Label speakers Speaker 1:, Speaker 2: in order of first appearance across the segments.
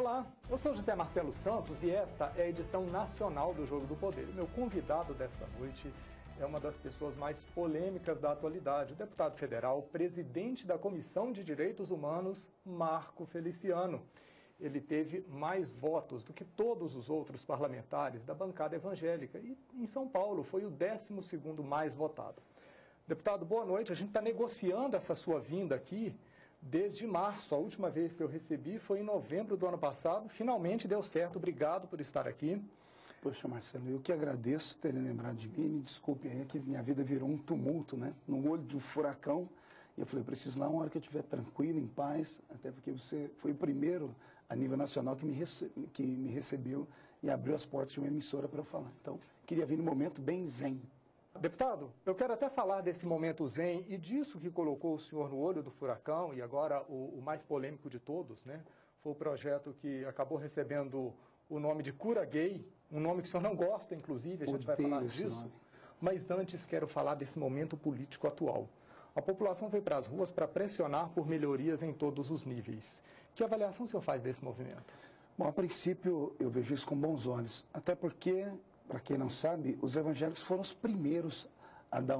Speaker 1: Olá, eu sou José Marcelo Santos e esta é a edição nacional do Jogo do Poder. Meu convidado desta noite é uma das pessoas mais polêmicas da atualidade, o deputado federal, presidente da Comissão de Direitos Humanos, Marco Feliciano. Ele teve mais votos do que todos os outros parlamentares da bancada evangélica e em São Paulo foi o 12º mais votado. Deputado, boa noite. A gente está negociando essa sua vinda aqui desde março. A última vez que eu recebi foi em novembro do ano passado. Finalmente deu certo. Obrigado por estar aqui.
Speaker 2: Poxa, Marcelo, eu que agradeço terem lembrado de mim. Me desculpe aí que minha vida virou um tumulto, né? No olho de um furacão. E eu falei, preciso lá uma hora que eu estiver tranquilo, em paz, até porque você foi o primeiro a nível nacional que me recebeu e abriu as portas de uma emissora para eu falar. Então, queria vir num momento bem zen.
Speaker 1: Deputado, eu quero até falar desse momento zen e disso que colocou o senhor no olho do furacão, e agora o mais polêmico de todos, né? Foi o projeto que acabou recebendo o nome de Cura Gay, um nome que o senhor não gosta, inclusive, a gente vai falar disso. Mas antes quero falar desse momento político atual. A população foi para as ruas para pressionar por melhorias em todos os níveis. Que avaliação o senhor faz desse movimento?
Speaker 2: Bom, a princípio eu vejo isso com bons olhos, até porque, para quem não sabe, os evangélicos foram os primeiros a dar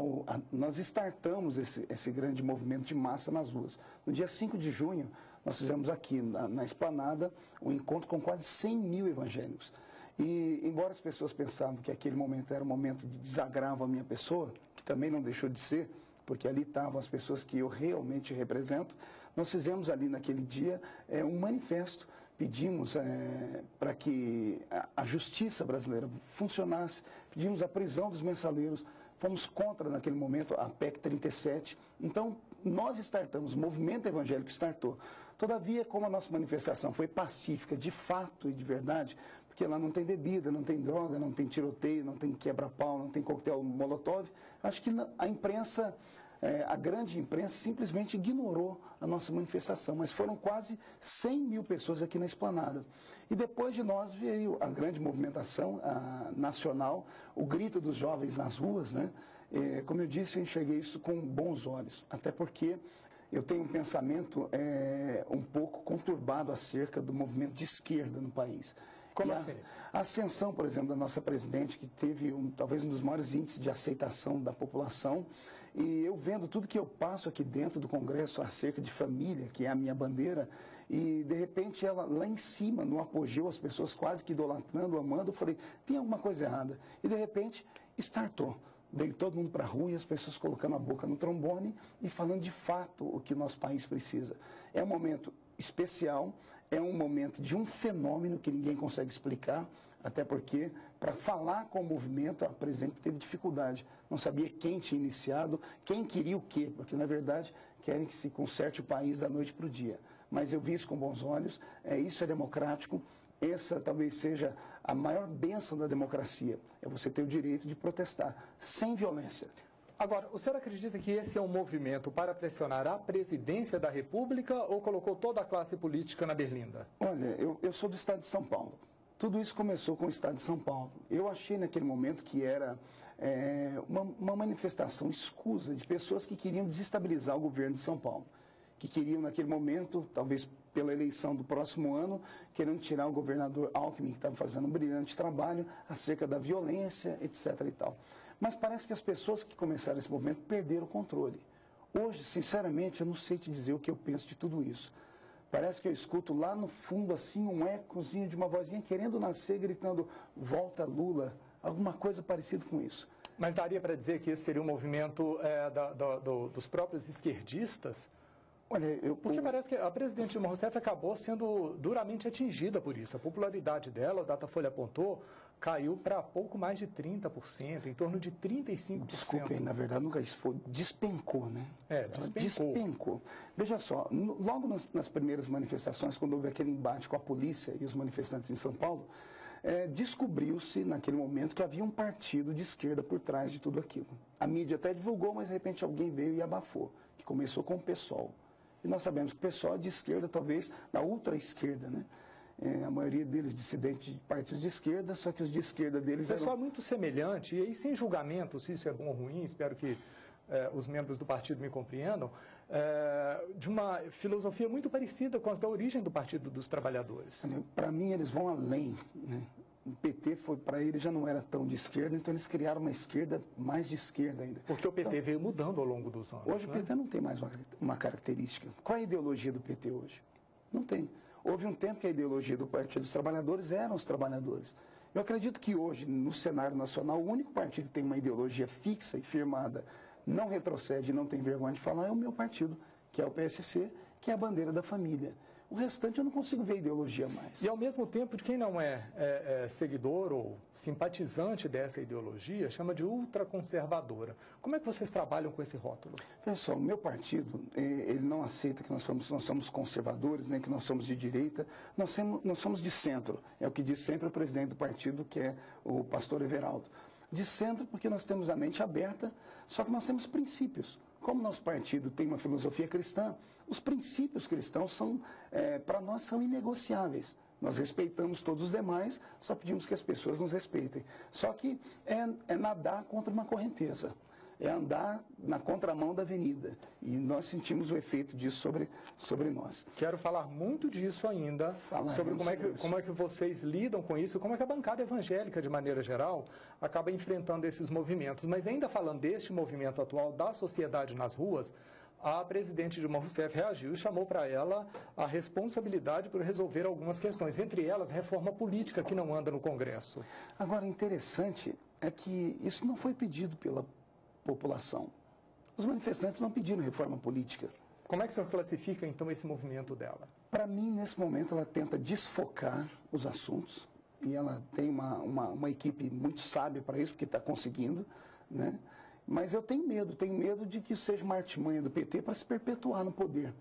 Speaker 2: nós startamos esse grande movimento de massa nas ruas. No dia 5 de junho, nós fizemos aqui na Esplanada um encontro com quase 100 mil evangélicos. E, embora as pessoas pensavam que aquele momento era um momento de desagravo à minha pessoa, que também não deixou de ser, porque ali estavam as pessoas que eu realmente represento, nós fizemos ali naquele dia um manifesto, pedimos para que a justiça brasileira funcionasse, pedimos a prisão dos mensaleiros, fomos contra naquele momento a PEC 37, então nós startamos, o movimento evangélico startou. Todavia, como a nossa manifestação foi pacífica, de fato e de verdade, porque lá não tem bebida, não tem droga, não tem tiroteio, não tem quebra-pau, não tem coquetel molotov, acho que a imprensa, a grande imprensa simplesmente ignorou a nossa manifestação, mas foram quase 100 mil pessoas aqui na Esplanada. E depois de nós veio a grande movimentação nacional, o grito dos jovens nas ruas, né? Como eu disse, eu enxerguei isso com bons olhos, até porque eu tenho um pensamento um pouco conturbado acerca do movimento de esquerda no país.
Speaker 1: Como assim?
Speaker 2: A ascensão, por exemplo, da nossa presidente, que teve talvez um dos maiores índices de aceitação da população, e eu vendo tudo que eu passo aqui dentro do Congresso acerca de família, que é a minha bandeira, e de repente ela lá em cima, no apogeu, as pessoas quase que idolatrando, amando, eu falei, tem alguma coisa errada. E de repente, startou. Veio todo mundo para a rua e as pessoas colocando a boca no trombone e falando de fato o que o nosso país precisa. É um momento especial, é um momento de um fenômeno que ninguém consegue explicar, até porque, para falar com o movimento, a presidente teve dificuldade. Não sabia quem tinha iniciado, quem queria o quê, porque, na verdade, querem que se conserte o país da noite para o dia. Mas eu vi isso com bons olhos, isso é democrático. Essa talvez seja a maior bênção da democracia, é você ter o direito de protestar, sem violência.
Speaker 1: Agora, o senhor acredita que esse é um movimento para pressionar a presidência da República ou colocou toda a classe política na berlinda?
Speaker 2: Olha, eu sou do estado de São Paulo. Tudo isso começou com o estado de São Paulo. Eu achei naquele momento que era uma manifestação escusa de pessoas que queriam desestabilizar o governo de São Paulo, que queriam naquele momento, talvez pela eleição do próximo ano, querendo tirar o governador Alckmin, que estava fazendo um brilhante trabalho acerca da violência, etc. e tal. Mas parece que as pessoas que começaram esse movimento perderam o controle. Hoje, sinceramente, eu não sei te dizer o que eu penso de tudo isso. Parece que eu escuto lá no fundo, assim, um ecozinho de uma vozinha querendo nascer, gritando, volta Lula, alguma coisa parecida com isso.
Speaker 1: Mas daria para dizer que esse seria um movimento dos próprios esquerdistas?
Speaker 2: Olha,
Speaker 1: Porque parece que a presidente Dilma Rousseff acabou sendo duramente atingida por isso. A popularidade dela, o Datafolha apontou, caiu para pouco mais de 30%, em torno de 35%.
Speaker 2: Desculpe, na verdade, nunca isso foi, despencou, né?
Speaker 1: Despencou.
Speaker 2: Veja só, logo nas primeiras manifestações, quando houve aquele embate com a polícia e os manifestantes em São Paulo, descobriu-se naquele momento que havia um partido de esquerda por trás de tudo aquilo. A mídia até divulgou, mas de repente alguém veio e abafou, que começou com o PSOL. E nós sabemos que o pessoal é de esquerda, talvez da ultra-esquerda, né? A maioria deles dissidentes de partidos de esquerda, só que os de esquerda deles
Speaker 1: eram... O pessoal é muito semelhante, e aí sem julgamento se isso é bom ou ruim, espero que os membros do partido me compreendam, de uma filosofia muito parecida com as da origem do Partido dos Trabalhadores.
Speaker 2: Para mim, eles vão além, né? O PT, para eles, já não era tão de esquerda, então eles criaram uma esquerda mais de esquerda ainda.
Speaker 1: Porque o PT veio mudando ao longo dos anos.
Speaker 2: Hoje, né? O PT não tem mais uma característica. Qual é a ideologia do PT hoje? Não tem. Houve um tempo que a ideologia do Partido dos Trabalhadores eram os trabalhadores. Eu acredito que hoje, no cenário nacional, o único partido que tem uma ideologia fixa e firmada, não retrocede, não tem vergonha de falar, é o meu partido, que é o PSC, que é a bandeira da família. O restante eu não consigo ver ideologia mais.
Speaker 1: E ao mesmo tempo, de quem não é seguidor ou simpatizante dessa ideologia, chama de ultraconservadora. Como é que vocês trabalham com esse rótulo?
Speaker 2: Pessoal, o meu partido, ele não aceita que nós somos conservadores, nem que nós somos de direita, nós somos de centro. É o que diz sempre o presidente do partido, que é o pastor Everaldo. De centro porque nós temos a mente aberta, só que nós temos princípios. Como nosso partido tem uma filosofia cristã, os princípios cristãos para nós são inegociáveis. Nós respeitamos todos os demais, só pedimos que as pessoas nos respeitem. Só que é nadar contra uma correnteza, é andar na contramão da avenida. E nós sentimos o efeito disso sobre nós.
Speaker 1: Quero falar muito disso ainda, sobre como é que vocês lidam com isso, como é que a bancada evangélica, de maneira geral, acaba enfrentando esses movimentos. Mas ainda falando deste movimento atual da sociedade nas ruas, a presidente Dilma Rousseff reagiu e chamou para ela a responsabilidade por resolver algumas questões, entre elas a reforma política que não anda no Congresso.
Speaker 2: Agora, interessante é que isso não foi pedido pela população. Os manifestantes não pediram reforma política.
Speaker 1: Como é que o senhor classifica, então, esse movimento dela?
Speaker 2: Para mim, nesse momento, ela tenta desfocar os assuntos e ela tem uma equipe muito sábia para isso, porque está conseguindo, né? Mas eu tenho medo de que isso seja uma artimanha do PT para se perpetuar no poder,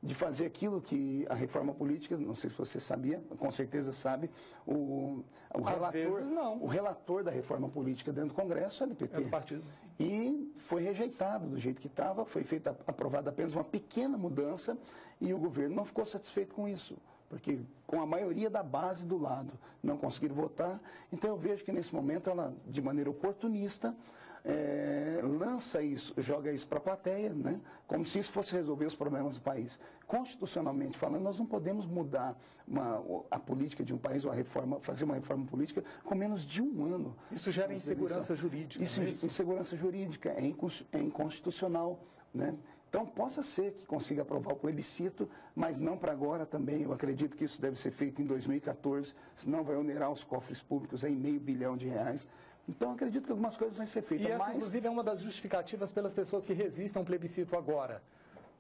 Speaker 2: de fazer aquilo que a reforma política, não sei se você sabia, com certeza sabe, o relator da reforma política dentro do Congresso é do PT.
Speaker 1: É do partido.
Speaker 2: E foi rejeitado do jeito que estava, foi aprovada apenas uma pequena mudança e o governo não ficou satisfeito com isso, porque com a maioria da base do lado não conseguiram votar. Então eu vejo que nesse momento ela, de maneira oportunista, lança isso, joga isso para a plateia, né? Como se isso fosse resolver os problemas do país. Constitucionalmente falando, nós não podemos mudar a política de um país, fazer uma reforma política com menos de um ano.
Speaker 1: Isso gera insegurança jurídica.
Speaker 2: Insegurança jurídica, é inconstitucional, né? Então, possa ser que consiga aprovar o plebiscito, mas não para agora também. Eu acredito que isso deve ser feito em 2014, senão vai onerar os cofres públicos em R$500 bilhão. Então, acredito que algumas coisas vão ser feitas.
Speaker 1: E essa, inclusive, é uma das justificativas pelas pessoas que resistem ao plebiscito agora,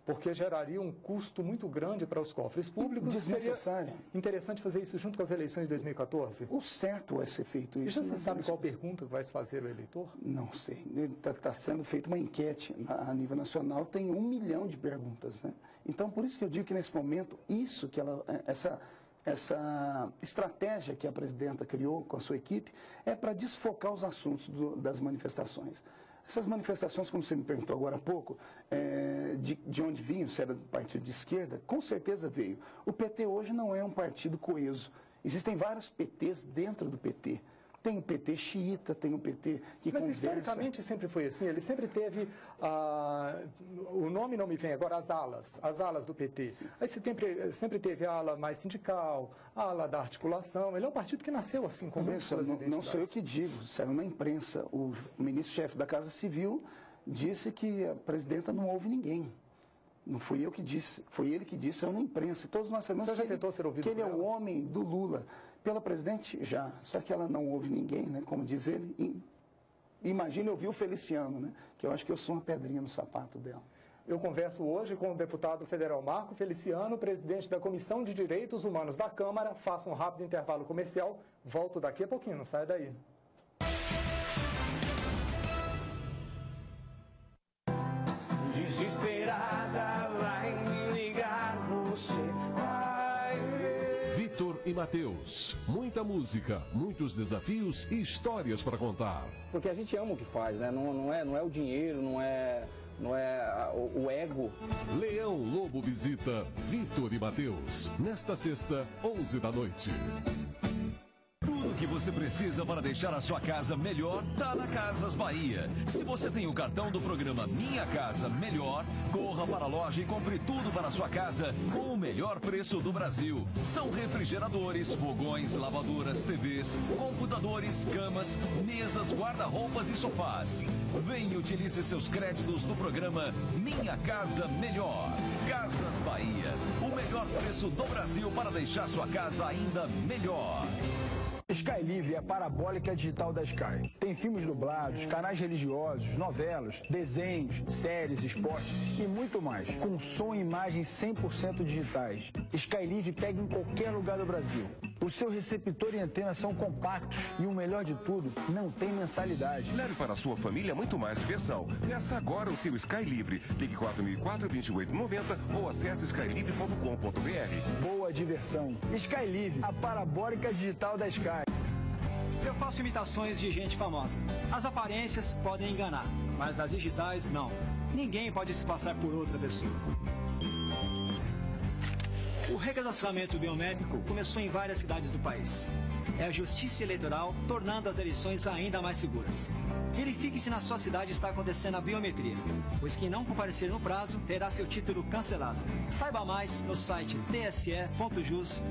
Speaker 1: porque geraria um custo muito grande para os cofres públicos.
Speaker 2: Desnecessário.
Speaker 1: Seria interessante fazer isso junto com as eleições de 2014?
Speaker 2: O certo é ser feito isso.
Speaker 1: E você sabe qual pergunta que vai se fazer o eleitor?
Speaker 2: Não sei. Está sendo feita uma enquete a nível nacional, tem 1 milhão de perguntas, né? Então, por isso que eu digo que nesse momento, essa estratégia que a presidenta criou com a sua equipe é para desfocar os assuntos das manifestações. Essas manifestações, como você me perguntou agora há pouco, de onde vinham, se era do partido de esquerda, com certeza veio. O PT hoje não é um partido coeso. Existem vários PTs dentro do PT. Tem o PT xiita, tem o PT que conversa...
Speaker 1: Mas historicamente sempre foi assim, ele sempre teve, o nome não me vem agora, as alas do PT. Sim. Aí você sempre teve a ala mais sindical, a ala da articulação, ele é um partido que nasceu assim, com muitas identidades.
Speaker 2: Não sou eu que digo, saiu na imprensa, o ministro-chefe da Casa Civil disse que a presidenta não ouve ninguém. Não fui eu que disse, foi ele que disse, saiu na imprensa. Todos nós sabemos que ele é o homem do Lula. Pela presidente, já. Só que ela não ouve ninguém, né? Como diz ele. Imagina ouvir o Feliciano, né? Que eu acho que eu sou uma pedrinha no sapato dela.
Speaker 1: Eu converso hoje com o deputado federal Marco Feliciano, presidente da Comissão de Direitos Humanos da Câmara. Faço um rápido intervalo comercial. Volto daqui a pouquinho, não sai daí.
Speaker 3: Desesperada vai me ligar você.
Speaker 4: Vitor e Matheus, muita música, muitos desafios e histórias para contar.
Speaker 5: Porque a gente ama o que faz, né? Não é o dinheiro, não é o ego.
Speaker 4: Leão Lobo visita Vitor e Matheus, nesta sexta, 11 da noite.
Speaker 3: Tudo
Speaker 6: Tudo que você precisa para deixar a sua casa melhor tá na Casas Bahia. Se você tem o cartão do programa Minha Casa Melhor, corra para a loja e compre tudo para a sua casa com o melhor preço do Brasil. São refrigeradores, fogões, lavadoras, TVs, computadores, camas, mesas, guarda-roupas e sofás. Vem e utilize seus créditos do programa Minha Casa Melhor. Casas Bahia, o melhor preço do Brasil para deixar sua casa ainda melhor.
Speaker 7: Sky Livre é a parabólica digital da Sky. Tem filmes dublados, canais religiosos, novelas, desenhos, séries, esportes e muito mais. Com som e imagens 100% digitais. Sky Livre pega em qualquer lugar do Brasil. O seu receptor e antena são compactos e o melhor de tudo, não tem mensalidade.
Speaker 8: Leve para a sua família muito mais diversão. Peça agora o seu Sky Livre. Ligue 4004-2890 ou acesse skylivre.com.br.
Speaker 7: Boa diversão. Sky Livre, a parabólica digital da Sky.
Speaker 9: Eu faço imitações de gente famosa. As aparências podem enganar, mas as digitais não. Ninguém pode se passar por outra pessoa. O recadastramento biométrico começou em várias cidades do país. É a Justiça Eleitoral tornando as eleições ainda mais seguras. Verifique se na sua cidade está acontecendo a biometria, pois quem não comparecer no prazo terá seu título cancelado. Saiba mais no site tse.jus.br.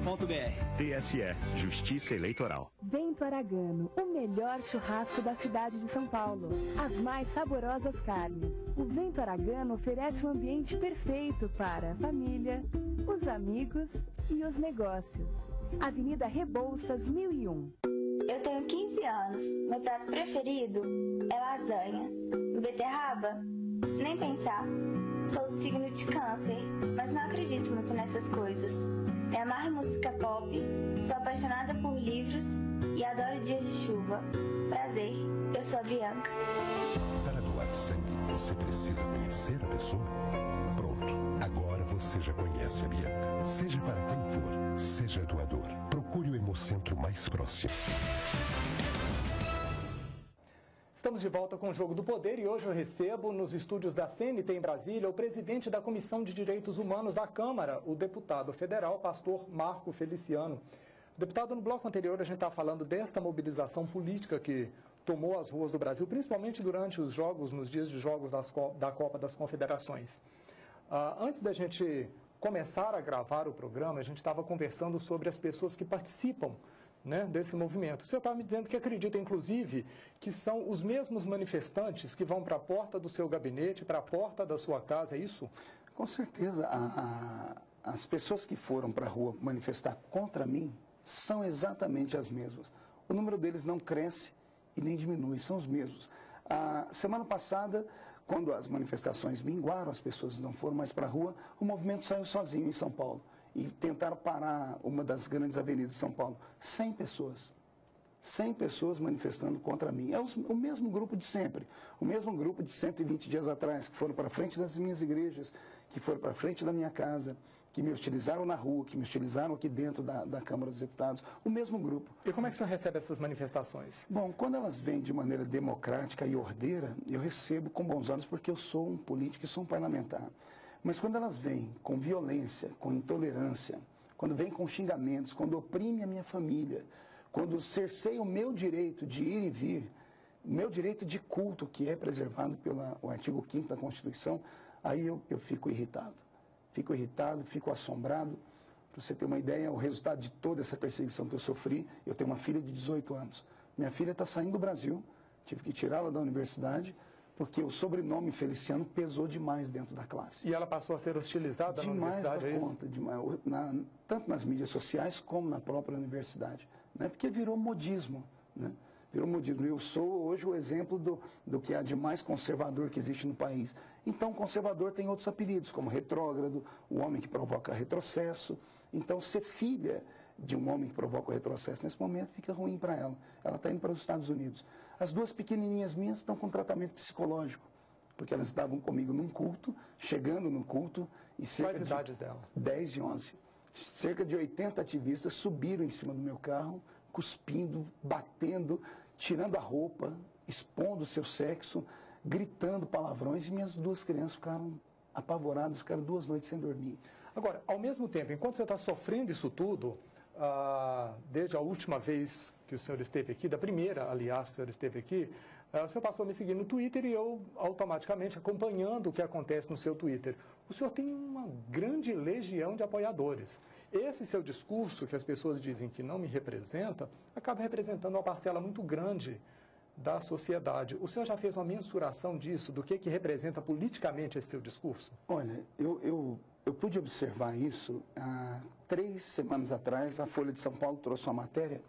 Speaker 10: TSE, Justiça Eleitoral.
Speaker 11: Vento Aragano, o melhor churrasco da cidade de São Paulo. As mais saborosas carnes. O Vento Aragano oferece um ambiente perfeito para a família, os amigos e os negócios. Avenida Rebouças, 1001.
Speaker 12: Eu tenho 15 anos. Meu prato preferido é lasanha. Beterraba? Nem pensar. Sou do signo de Câncer, mas não acredito muito nessas coisas. Me amarro em música pop, sou apaixonada por livros e adoro dias de chuva. Prazer, eu sou a Bianca.
Speaker 13: Para doar sangue, você precisa conhecer a pessoa? Pronto, agora você já conhece a Bianca. Seja para quem for, seja doador. Procure o Hemocentro mais próximo.
Speaker 1: Estamos de volta com o Jogo do Poder e hoje eu recebo nos estúdios da CNT em Brasília o presidente da Comissão de Direitos Humanos da Câmara, o deputado federal, pastor Marco Feliciano. Deputado, no bloco anterior a gente está falando desta mobilização política que tomou as ruas do Brasil, principalmente durante os jogos, nos dias de jogos da Copa das Confederações. Antes da gente começar a gravar o programa, a gente estava conversando sobre as pessoas que participam, né, desse movimento. O senhor estava me dizendo que acredita, inclusive, que são os mesmos manifestantes que vão para a porta do seu gabinete, para a porta da sua casa, é isso?
Speaker 2: Com certeza. As pessoas que foram para a rua manifestar contra mim são exatamente as mesmas. O número deles não cresce e nem diminui, são os mesmos. A semana passada, quando as manifestações minguaram, as pessoas não foram mais para a rua, o movimento saiu sozinho em São Paulo. E tentaram parar uma das grandes avenidas de São Paulo. 100 pessoas. 100 pessoas manifestando contra mim. É o mesmo grupo de sempre. O mesmo grupo de 120 dias atrás, que foram para frente das minhas igrejas, que foram para frente da minha casa, que me hostilizaram na rua, que me hostilizaram aqui dentro da Câmara dos Deputados. O mesmo grupo.
Speaker 1: E como é que o senhor recebe essas manifestações?
Speaker 2: Bom, quando elas vêm de maneira democrática e ordeira, eu recebo com bons olhos, porque eu sou um político e sou um parlamentar. Mas quando elas vêm com violência, com intolerância, quando vêm com xingamentos, quando oprime a minha família, quando cerceia o meu direito de ir e vir, o meu direito de culto, que é preservado pelo artigo 5º da Constituição, aí eu fico irritado. Fico irritado, fico assombrado. Para você ter uma ideia, o resultado de toda essa perseguição que eu sofri, eu tenho uma filha de 18 anos. Minha filha está saindo do Brasil, tive que tirá-la da universidade, porque o sobrenome Feliciano pesou demais dentro da classe.
Speaker 1: E ela passou a ser hostilizada na universidade, é isso?
Speaker 2: Demais, tanto nas mídias sociais como na própria universidade, né? Porque virou modismo, né? Virou modismo. Eu sou hoje o exemplo do que há de mais conservador que existe no país. Então, conservador tem outros apelidos, como retrógrado, o homem que provoca retrocesso. Então, ser filha de um homem que provoca o retrocesso nesse momento fica ruim para ela. Ela está indo para os Estados Unidos. As duas pequenininhas minhas estão com tratamento psicológico, porque elas estavam comigo num culto, chegando no culto. E
Speaker 1: quais idades dela?
Speaker 2: 10 e 11. Cerca de 80 ativistas subiram em cima do meu carro, cuspindo, batendo, tirando a roupa, expondo o seu sexo, gritando palavrões, e minhas duas crianças ficaram apavoradas, ficaram 2 noites sem dormir.
Speaker 1: Agora, ao mesmo tempo, enquanto você está sofrendo isso tudo, desde a última vez que o senhor esteve aqui, da primeira, aliás, que o senhor esteve aqui, o senhor passou a me seguir no Twitter e eu, automaticamente, acompanhando o que acontece no seu Twitter. O senhor tem uma grande legião de apoiadores. Esse seu discurso, que as pessoas dizem que não me representa, acaba representando uma parcela muito grande da sociedade. O senhor já fez uma mensuração disso, do que representa politicamente esse seu discurso?
Speaker 2: Olha, eu pude observar isso há 3 semanas atrás. A Folha de São Paulo trouxe uma matéria,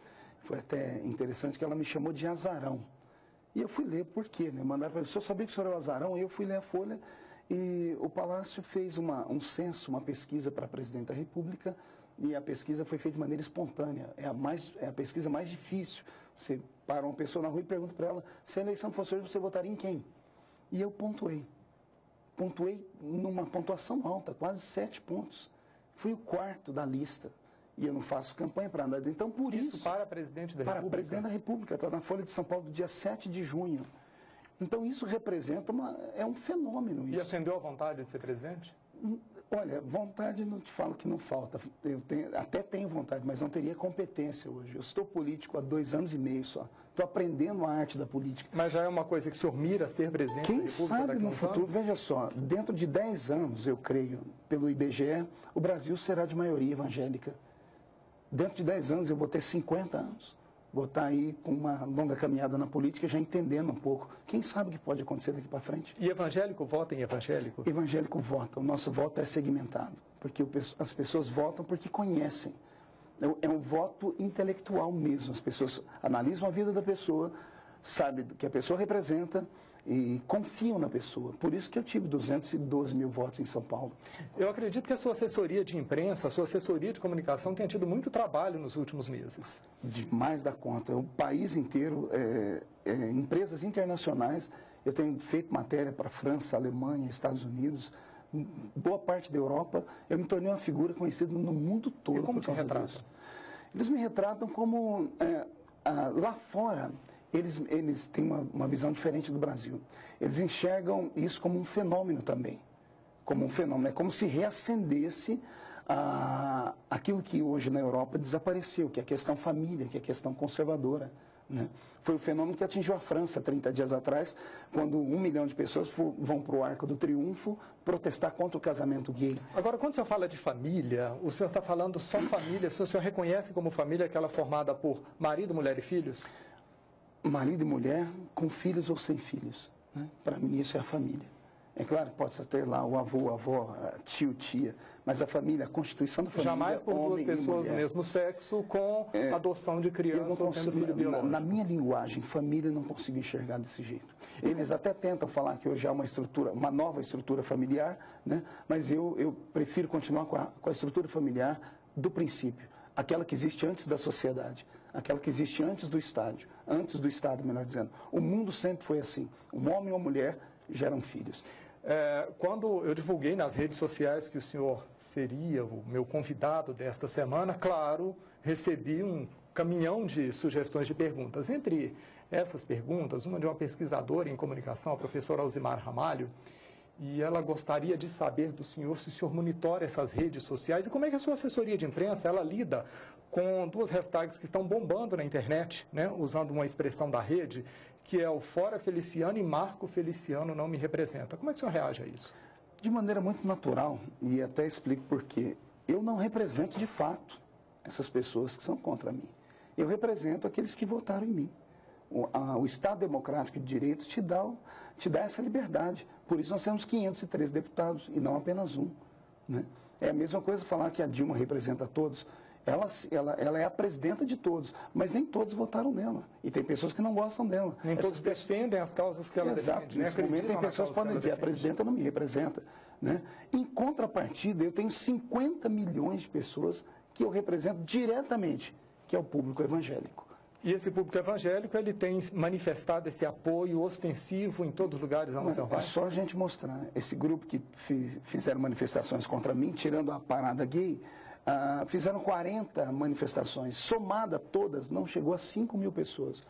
Speaker 2: foi até interessante, que ela me chamou de azarão. E eu fui ler por quê, né? Mandaram para o senhor sabia que o senhor é o azarão? E eu fui ler a Folha e o Palácio fez um censo, uma pesquisa para presidente da República, e a pesquisa foi feita de maneira espontânea. É a pesquisa mais difícil. Você para uma pessoa na rua e pergunta para ela, se a eleição fosse hoje, você votaria em quem? E eu pontuei. Pontuei numa pontuação alta, quase 7 pontos. Fui o 4º da lista. E eu não faço campanha para nada. Então, por isso...
Speaker 1: para presidente da República?
Speaker 2: Para presidente da República. Está na Folha de São Paulo, do dia 7 de junho. Então, isso representa é um fenômeno. Isso.
Speaker 1: E acendeu a vontade de ser presidente?
Speaker 2: Olha, vontade não te falo que não falta. Eu até tenho vontade, mas não teria competência hoje. Eu estou político há 2 anos e meio só. Estou aprendendo a arte da política.
Speaker 1: Mas já é uma coisa que o senhor mira ser presidente da República?
Speaker 2: Quem sabe no futuro, veja só, dentro de 10 anos, eu creio, pelo IBGE, o Brasil será de maioria evangélica. Dentro de 10 anos eu vou ter 50 anos. Vou estar aí com uma longa caminhada na política, já entendendo um pouco. Quem sabe o que pode acontecer daqui para frente?
Speaker 1: E evangélico vota em evangélico?
Speaker 2: Evangélico vota. O nosso voto é segmentado. Porque as pessoas votam porque conhecem. É um voto intelectual mesmo. As pessoas analisam a vida da pessoa, sabem o que a pessoa representa e confiam na pessoa. Por isso que eu tive 212 mil votos em São Paulo.
Speaker 1: Eu acredito que a sua assessoria de imprensa, a sua assessoria de comunicação tenha tido muito trabalho nos últimos meses.
Speaker 2: Demais da conta. O país inteiro, empresas internacionais, eu tenho feito matéria para França, Alemanha, Estados Unidos, boa parte da Europa. Eu me tornei uma figura conhecida no mundo todo.
Speaker 1: E como te retratam?
Speaker 2: Eles me retratam como, lá fora, eles têm uma visão diferente do Brasil. Eles enxergam isso como um fenômeno também. Como um fenômeno. É como se reacendesse aquilo que hoje na Europa desapareceu, que é a questão família, que é a questão conservadora. Né? Foi o fenômeno que atingiu a França 30 dias atrás, quando 1 milhão de pessoas vão para o Arco do Triunfo protestar contra o casamento gay.
Speaker 1: Agora, quando o senhor fala de família, o senhor está falando só família? O senhor reconhece como família aquela formada por marido, mulher e filhos?
Speaker 2: Marido e mulher com filhos ou sem filhos. Né? Para mim, isso é a família. É claro que pode ter lá o avô, a avó, tio, tia, mas a família, a constituição da família...
Speaker 1: Jamais por 2 pessoas do mesmo sexo com adoção de criança ou tendo filho biológico.
Speaker 2: Na minha linguagem, família, não consigo enxergar desse jeito. Eles até tentam falar que hoje há uma nova estrutura familiar, né? Mas eu prefiro continuar com a estrutura familiar do princípio, aquela que existe antes da sociedade, aquela que existe antes do Estado, melhor dizendo. O mundo sempre foi assim, um homem ou uma mulher geram filhos.
Speaker 1: Quando eu divulguei nas redes sociais que o senhor seria o meu convidado desta semana, claro, recebi um caminhão de sugestões de perguntas. Entre essas perguntas, uma de uma pesquisadora em comunicação, a professora Alzimar Ramalho, e ela gostaria de saber do senhor se o senhor monitora essas redes sociais e como é que a sua assessoria de imprensa ela lida com 2 hashtags que estão bombando na internet, né, usando uma expressão da rede, que é o Fora Feliciano e Marco Feliciano não me representa. Como é que o senhor reage a isso?
Speaker 2: De maneira muito natural, e até explico por quê. Eu não represento de fato essas pessoas que são contra mim. Eu represento aqueles que votaram em mim. O Estado Democrático de Direito te dá essa liberdade. Por isso nós temos 503 deputados e não apenas um. Né? É a mesma coisa falar que a Dilma representa todos. Ela é a presidenta de todos, mas nem todos votaram nela. E tem pessoas que não gostam dela.
Speaker 1: Nem todos defendem as causas que ela defende.
Speaker 2: Exato. Nesse momento tem pessoas que podem dizer, a presidenta não me representa. Né? Em contrapartida, eu tenho 50 milhões de pessoas que eu represento diretamente, que é o público evangélico.
Speaker 1: E esse público evangélico, ele tem manifestado esse apoio ostensivo em todos os lugares onde o senhor vai?
Speaker 2: É só a gente mostrar. Esse grupo que fizeram manifestações contra mim, tirando a parada gay, fizeram 40 manifestações. Somada todas, não chegou a 5 mil pessoas.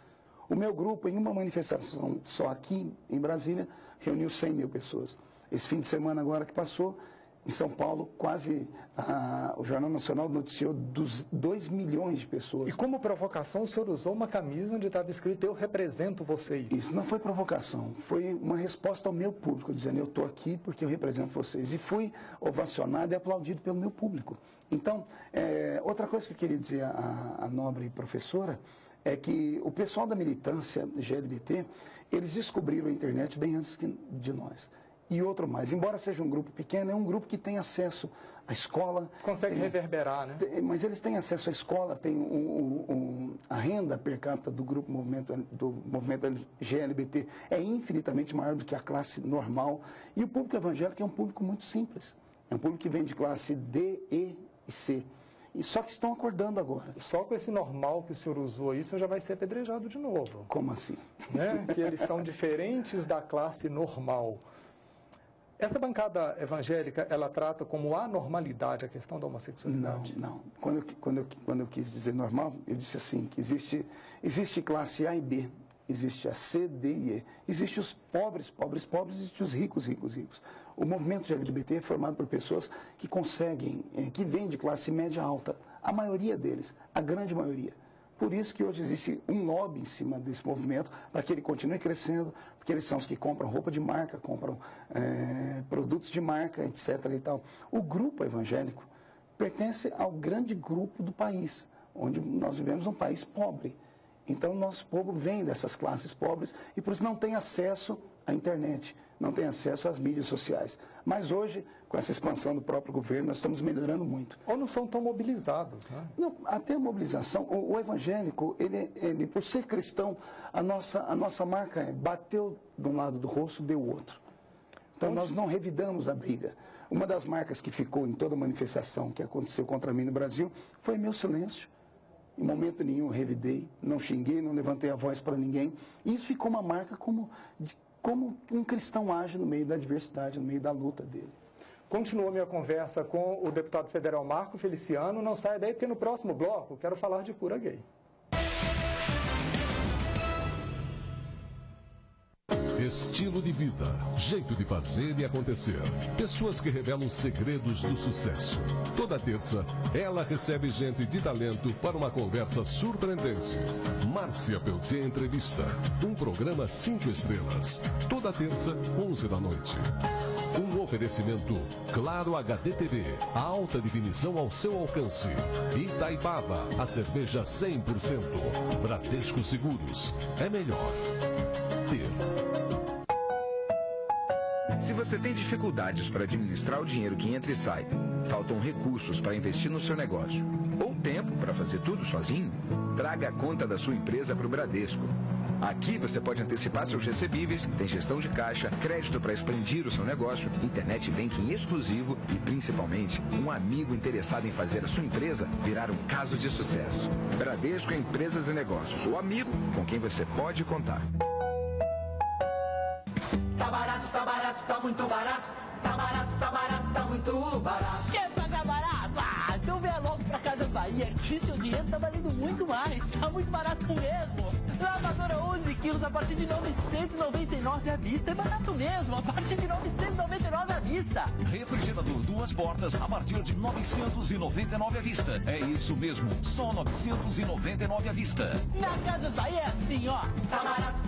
Speaker 2: O meu grupo, em uma manifestação só aqui em Brasília, reuniu 100 mil pessoas. Esse fim de semana agora que passou, Em São Paulo, o Jornal Nacional noticiou 2 milhões de pessoas.
Speaker 1: E como provocação, o senhor usou uma camisa onde estava escrito: eu represento vocês.
Speaker 2: Isso não foi provocação, foi uma resposta ao meu público, dizendo: eu estou aqui porque eu represento vocês. E fui ovacionado e aplaudido pelo meu público. Então, outra coisa que eu queria dizer à nobre professora é que o pessoal da militância GLBT, eles descobriram a internet bem antes de nós. E outro mais, embora seja um grupo pequeno, é um grupo que tem acesso à escola.
Speaker 1: Consegue reverberar, né?
Speaker 2: Mas eles têm acesso à escola, tem a renda per capita do grupo movimento GLBT é infinitamente maior do que a classe normal. E o público evangélico é um público muito simples. É um público que vem de classe D, E e C. E só que estão acordando agora.
Speaker 1: Só com esse normal que o senhor usou aí, o senhor já vai ser apedrejado de novo.
Speaker 2: Como assim?
Speaker 1: Né? Que eles são diferentes da classe normal. Essa bancada evangélica, ela trata como anormalidade a questão da homossexualidade?
Speaker 2: Não. Quando eu quis dizer normal, eu disse assim, que existe classe A e B, existe a C, D e E. Existe os pobres, existe os ricos. O movimento LGBT é formado por pessoas que conseguem, que vêm de classe média alta. A maioria deles, a grande maioria. Por isso que hoje existe um lobby em cima desse movimento, para que ele continue crescendo, porque eles são os que compram roupa de marca, compram produtos de marca, etc. E tal. O grupo evangélico pertence ao grande grupo do país, onde nós vivemos um país pobre. Então, o nosso povo vem dessas classes pobres e, por isso, não tem acesso à internet, não tem acesso às mídias sociais. Mas hoje, com essa expansão do próprio governo, nós estamos melhorando muito.
Speaker 1: Ou não são tão mobilizados, né?
Speaker 2: Não, até a mobilização, o evangélico, ele, por ser cristão, a nossa marca é bateu de um lado do rosto, deu o outro. Então, nós não revidamos a briga. Uma das marcas que ficou em toda manifestação que aconteceu contra mim no Brasil foi meu silêncio. Em momento nenhum eu revidei, não xinguei, não levantei a voz para ninguém. E isso ficou uma marca como um cristão age no meio da adversidade, no meio da luta dele.
Speaker 1: Continua minha conversa com o deputado federal Marco Feliciano. Não saia daí, porque no próximo bloco quero falar de cura gay.
Speaker 4: Estilo de vida, jeito de fazer e acontecer. Pessoas que revelam segredos do sucesso. Toda terça, ela recebe gente de talento para uma conversa surpreendente. Márcia Peltier Entrevista. Um programa 5 estrelas. Toda terça, 11 da noite. Um oferecimento Claro HD TV. A alta definição ao seu alcance. Itaipava, a cerveja 100%. Bradesco Seguros. É melhor ter.
Speaker 14: Se você tem dificuldades para administrar o dinheiro que entra e sai, faltam recursos para investir no seu negócio, ou tempo para fazer tudo sozinho, traga a conta da sua empresa para o Bradesco. Aqui você pode antecipar seus recebíveis, tem gestão de caixa, crédito para expandir o seu negócio, internet banking exclusivo e, principalmente, um amigo interessado em fazer a sua empresa virar um caso de sucesso. Bradesco Empresas e Negócios, o amigo com quem você pode contar.
Speaker 3: Tá barato, tá muito barato. Tá barato, tá muito barato.
Speaker 15: Quer pagar barato? Ah, então venha logo pra Casas Bahia, que seu dinheiro tá valendo muito mais. Tá muito barato mesmo. Lavadora 11 quilos a partir de R$ 999 à vista. É barato mesmo, a partir de R$ 999 à vista.
Speaker 6: Refrigerador 2 portas a partir de R$ 999 à vista. É isso mesmo, só R$ 999 à vista.
Speaker 15: Na Casas Bahia é assim, ó.
Speaker 3: Tá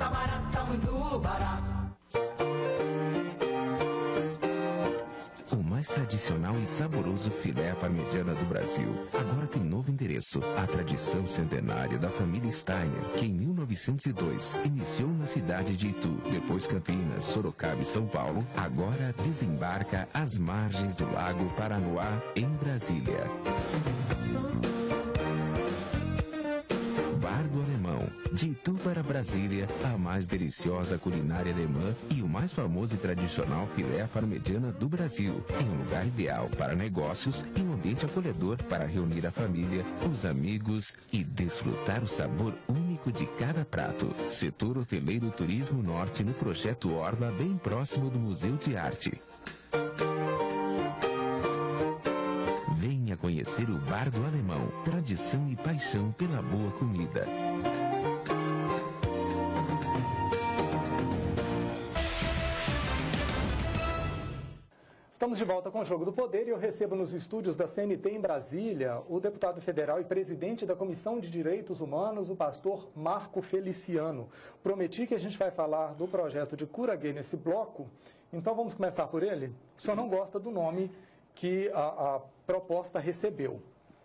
Speaker 3: barato, tá muito barato.
Speaker 16: O mais tradicional e saboroso filé parmegiana do Brasil agora tem novo endereço. A tradição centenária da família Steiner, que em 1902 iniciou na cidade de Itu, depois Campinas, Sorocaba e São Paulo, agora desembarca às margens do Lago Paranoá, em Brasília. Bar do Alemão. De Itu para Brasília, a mais deliciosa culinária alemã e o mais famoso e tradicional filé parmegiana do Brasil. Em um lugar ideal para negócios e um ambiente acolhedor para reunir a família, os amigos e desfrutar o sabor único de cada prato. Setor Hoteleiro Turismo Norte no Projeto Orla, bem próximo do Museu de Arte. Venha conhecer o Bar do Alemão. Tradição e paixão pela boa comida.
Speaker 1: Estamos Estamos de volta com o Jogo do Poder e eu recebo nos estúdios da CNT em Brasília o deputado federal e presidente da Comissão de Direitos Humanos, o pastor Marco Feliciano. Prometi que a gente vai falar do projeto de cura gay nesse bloco, então vamos começar por ele. O senhor não gosta do nome que a proposta recebeu.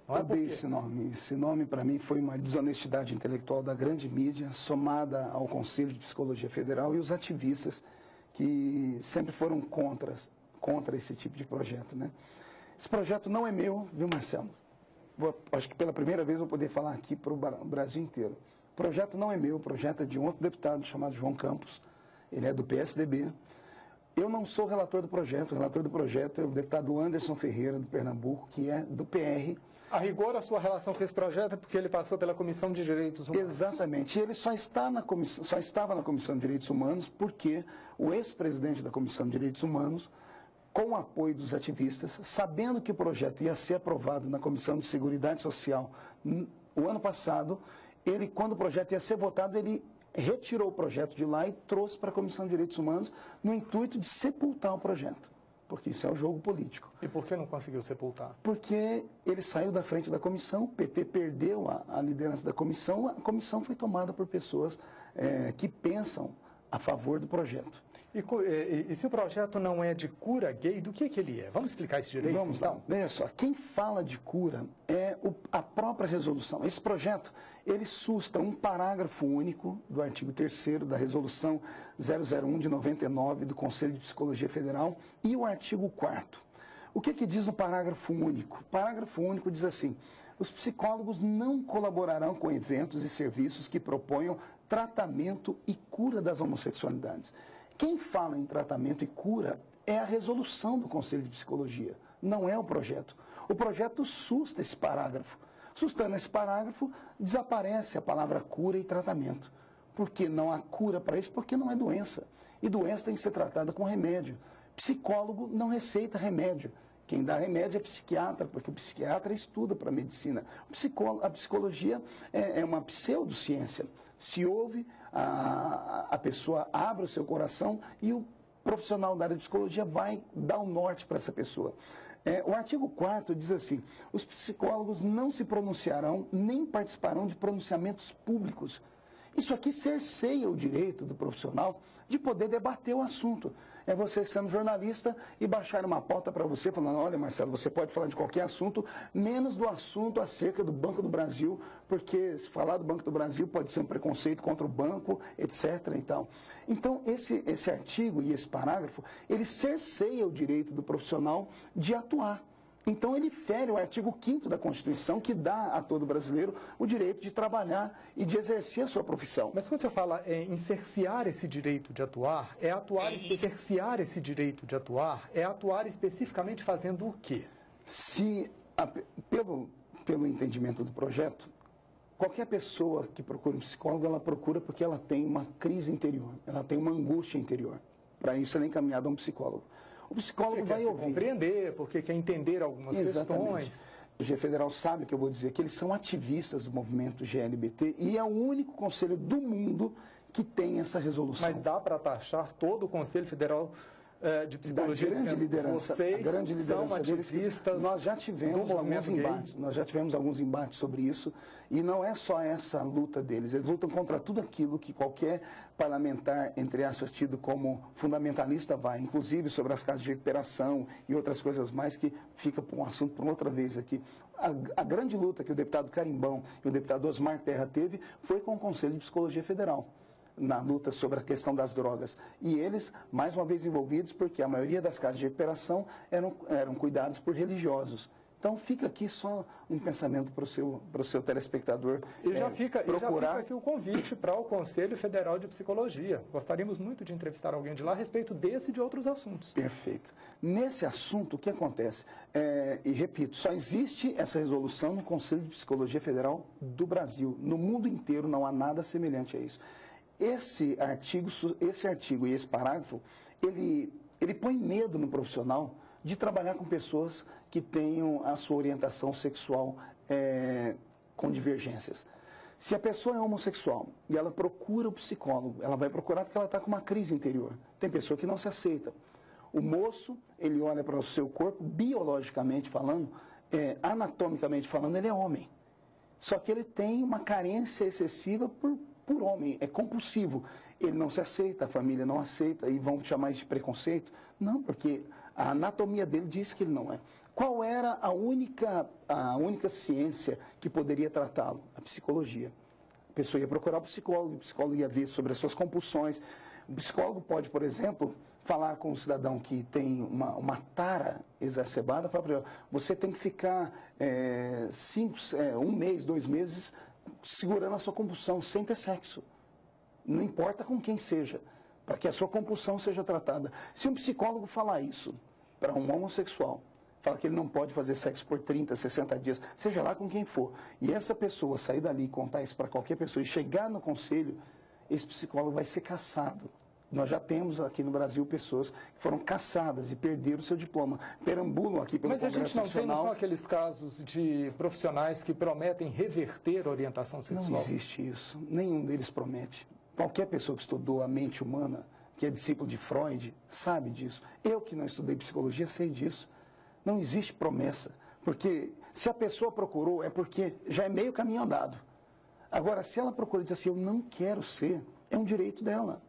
Speaker 2: Eu odeio esse nome. Esse nome, para mim, foi uma desonestidade intelectual da grande mídia, somada ao Conselho de Psicologia Federal e os ativistas que sempre foram contra esse tipo de projeto, né? Esse projeto não é meu, viu, Marcelo? Acho que pela primeira vez vou poder falar aqui para o Brasil inteiro. O projeto não é meu, o projeto é de um outro deputado chamado João Campos, ele é do PSDB. Eu não sou relator do projeto, o relator do projeto é o deputado Anderson Ferreira, do Pernambuco, que é do PR.
Speaker 1: A rigor, a sua relação com esse projeto é porque ele passou pela Comissão de Direitos Humanos.
Speaker 2: Exatamente. Ele só estava na Comissão de Direitos Humanos porque o ex-presidente da Comissão de Direitos Humanos, com o apoio dos ativistas, sabendo que o projeto ia ser aprovado na Comissão de Seguridade Social o ano passado, quando o projeto ia ser votado, ele retirou o projeto de lá e trouxe para a Comissão de Direitos Humanos no intuito de sepultar o projeto, porque isso é um jogo político.
Speaker 1: E por que não conseguiu sepultar?
Speaker 2: Porque ele saiu da frente da comissão, o PT perdeu a liderança da comissão, a comissão foi tomada por pessoas que pensam a favor do projeto.
Speaker 1: E se o projeto não é de cura gay, do que ele é? Vamos explicar esse direito?
Speaker 2: Vamos lá. Veja só, quem fala de cura é a própria resolução. Esse projeto, ele susta um parágrafo único do artigo 3º da resolução 001 de 99 do Conselho de Psicologia Federal e o artigo 4º. O que diz no parágrafo único? O parágrafo único diz assim: os psicólogos não colaborarão com eventos e serviços que proponham tratamento e cura das homossexualidades. Quem fala em tratamento e cura é a resolução do Conselho de Psicologia, não é o projeto. O projeto susta esse parágrafo. Sustando esse parágrafo, desaparece a palavra cura e tratamento. Por que não há cura para isso? Porque não é doença. E doença tem que ser tratada com remédio. Psicólogo não receita remédio. Quem dá remédio é psiquiatra, porque o psiquiatra estuda para a medicina. A psicologia é uma pseudociência. Se ouve, a pessoa abre o seu coração e o profissional da área de psicologia vai dar o norte para essa pessoa. O artigo 4º diz assim: os psicólogos não se pronunciarão nem participarão de pronunciamentos públicos. Isso aqui cerceia o direito do profissional de poder debater o assunto. É você sendo jornalista e baixar uma pauta para você falando: olha, Marcelo, você pode falar de qualquer assunto, menos do assunto acerca do Banco do Brasil, porque se falar do Banco do Brasil pode ser um preconceito contra o banco, etc. Então, esse artigo e esse parágrafo, ele cerceia o direito do profissional de atuar. Então, ele fere o artigo 5º da Constituição, que dá a todo brasileiro o direito de trabalhar e de exercer a sua profissão.
Speaker 1: Mas quando você fala em cercear esse direito de atuar, cercear esse direito de atuar, é atuar especificamente fazendo o quê?
Speaker 2: Pelo entendimento do projeto, qualquer pessoa que procura um psicólogo, ela procura porque ela tem uma crise interior, ela tem uma angústia interior. Para isso, ela é encaminhada a um psicólogo. O psicólogo vai ouvir.
Speaker 1: Compreender, porque quer entender algumas questões.
Speaker 2: O G Federal sabe que eu vou dizer que eles são ativistas do movimento GLBT e é o único conselho do mundo que tem essa resolução.
Speaker 1: Mas dá para taxar todo o Conselho Federal de Psicologia
Speaker 2: da grande liderança,
Speaker 1: vocês
Speaker 2: a grande liderança
Speaker 1: são ativistas
Speaker 2: nós já tivemos alguns embates, nós já tivemos alguns embates sobre isso, e não é só essa luta deles, eles lutam contra tudo aquilo que qualquer parlamentar, entre aspas, tido como fundamentalista vai, inclusive sobre as casas de recuperação e outras coisas mais, que fica para um assunto para outra vez aqui. A grande luta que o deputado Carimbão e o deputado Osmar Terra teve foi com o Conselho de Psicologia Federal, na luta sobre a questão das drogas. E eles, mais uma vez, envolvidos, porque a maioria das casas de recuperação eram cuidados por religiosos. Então, fica aqui só um pensamento para o seu telespectador.
Speaker 1: E já fica aqui o convite para o Conselho Federal de Psicologia. Gostaríamos muito de entrevistar alguém de lá a respeito desse e de outros assuntos.
Speaker 2: Perfeito. Nesse assunto, o que acontece? E repito, só existe essa resolução no Conselho de Psicologia Federal do Brasil. No mundo inteiro não há nada semelhante a isso. Esse artigo e esse parágrafo, ele põe medo no profissional de trabalhar com pessoas que tenham a sua orientação sexual com divergências. Se a pessoa é homossexual e ela procura o psicólogo, ela vai procurar porque ela está com uma crise interior. Tem pessoa que não se aceita. O moço, ele olha para o seu corpo, biologicamente falando, anatomicamente falando, ele é homem. Só que ele tem uma carência excessiva por homem, é compulsivo. Ele não se aceita, a família não aceita, e vão chamar isso de preconceito. Não, porque a anatomia dele diz que ele não é. Qual era a única ciência que poderia tratá-lo? A psicologia. A pessoa ia procurar o psicólogo ia ver sobre as suas compulsões. O psicólogo pode, por exemplo, falar com um cidadão que tem uma tara exacerbada, falar para ele, você tem que ficar 1 mês, 2 meses segurando a sua compulsão, sem ter sexo. Não importa com quem seja, para que a sua compulsão seja tratada. Se um psicólogo falar isso para um homossexual, fala que ele não pode fazer sexo por 30, 60 dias, seja lá com quem for, e essa pessoa sair dali e contar isso para qualquer pessoa e chegar no conselho, esse psicólogo vai ser cassado. Nós já temos aqui no Brasil pessoas que foram caçadas e perderam o seu diploma, perambulam aqui pelo Congresso Nacional.
Speaker 1: Mas a gente não tem aqueles casos de profissionais que prometem reverter a orientação sexual?
Speaker 2: Não existe isso. Nenhum deles promete. Qualquer pessoa que estudou a mente humana, que é discípulo de Freud, sabe disso. Eu que não estudei psicologia sei disso. Não existe promessa. Porque se a pessoa procurou é porque já é meio caminho andado. Agora, se ela procura e diz assim, eu não quero ser, é um direito dela.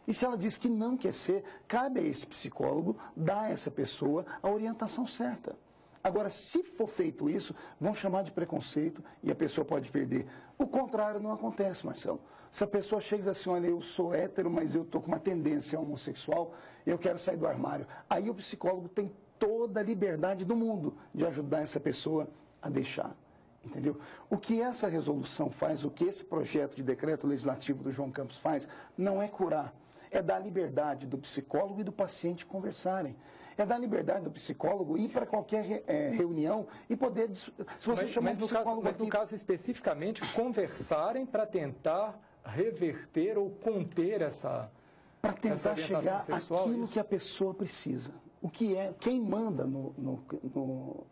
Speaker 2: E se ela diz que não quer ser, cabe a esse psicólogo dar a essa pessoa a orientação certa. Agora, se for feito isso, vão chamar de preconceito e a pessoa pode perder. O contrário não acontece, Marcelo. Se a pessoa chega e diz assim, olha, eu sou hétero, mas eu estou com uma tendência homossexual, eu quero sair do armário. Aí o psicólogo tem toda a liberdade do mundo de ajudar essa pessoa a deixar. Entendeu? O que essa resolução faz, o que esse projeto de decreto legislativo do João Campos faz, não é curar. É dar liberdade do psicólogo e do paciente conversarem. É dar liberdade do psicólogo ir para qualquer reunião e poder... Se você chamar de psicólogo
Speaker 1: mas no caso especificamente, conversarem para tentar reverter ou conter essa...
Speaker 2: Para tentar chegar àquilo que a pessoa precisa. O que é... Quem manda no